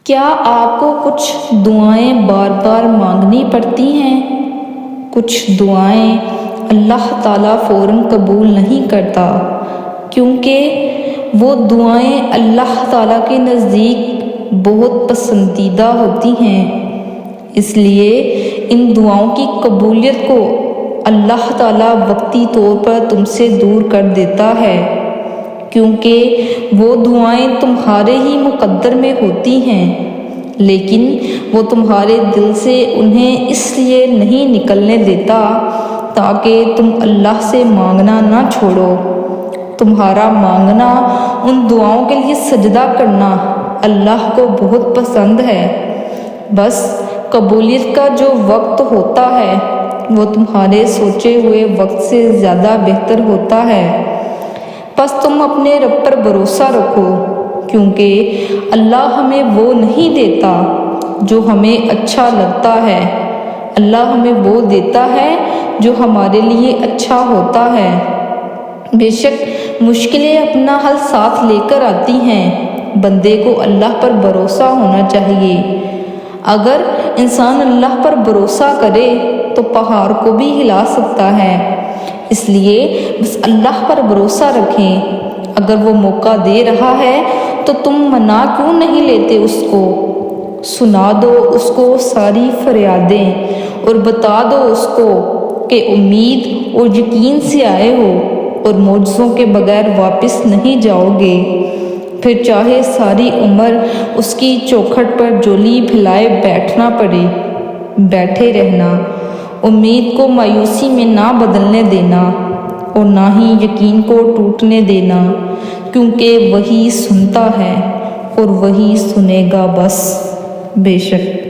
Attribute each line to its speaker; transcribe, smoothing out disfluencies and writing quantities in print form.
Speaker 1: کیا آپ کو کچھ دعائیں بار بار مانگنی پڑتی ہیں؟ کچھ دعائیں اللہ تعالیٰ فوراً قبول نہیں کرتا، کیونکہ وہ دعائیں اللہ تعالیٰ کے نزدیک بہت پسندیدہ ہوتی ہیں۔ اس لیے ان دعاؤں کی قبولیت کو اللہ تعالیٰ وقتی طور پر تم سے دور کر دیتا ہے، کیونکہ وہ دعائیں تمہارے ہی مقدر میں ہوتی ہیں، لیکن وہ تمہارے دل سے انہیں اس لیے نہیں نکلنے دیتا تاکہ تم اللہ سے مانگنا نہ چھوڑو۔ تمہارا مانگنا، ان دعاؤں کے لیے سجدہ کرنا اللہ کو بہت پسند ہے، بس قبولیت کا جو وقت ہوتا ہے وہ تمہارے سوچے ہوئے وقت سے زیادہ بہتر ہوتا ہے۔ بس تم اپنے رب پر بھروسہ رکھو، کیونکہ اللہ ہمیں وہ نہیں دیتا جو ہمیں اچھا لگتا ہے، اللہ ہمیں وہ دیتا ہے جو ہمارے لیے اچھا ہوتا ہے۔ بے شک مشکلیں اپنا حل ساتھ لے کر آتی ہیں، بندے کو اللہ پر بھروسہ ہونا چاہیے۔ اگر انسان اللہ پر بھروسہ کرے تو پہاڑ کو بھی ہلا سکتا ہے، اس لیے بس اللہ پر بھروسہ رکھیں۔ اگر وہ موقع دے رہا ہے تو تم منع کیوں نہیں لیتے اس کو؟ سنا دو اس کو ساری فریادیں اور بتا دو اس کو کہ امید اور یقین سے آئے ہو اور معجزوں کے بغیر واپس نہیں جاؤ گے، پھر چاہے ساری عمر اس کی چوکھٹ پر جولی پھیلائے بیٹھنا پڑے، بیٹھے رہنا۔ امید کو مایوسی میں نہ بدلنے دینا اور نہ ہی یقین کو ٹوٹنے دینا، کیونکہ وہی سنتا ہے اور وہی سنے گا بس۔ بے شک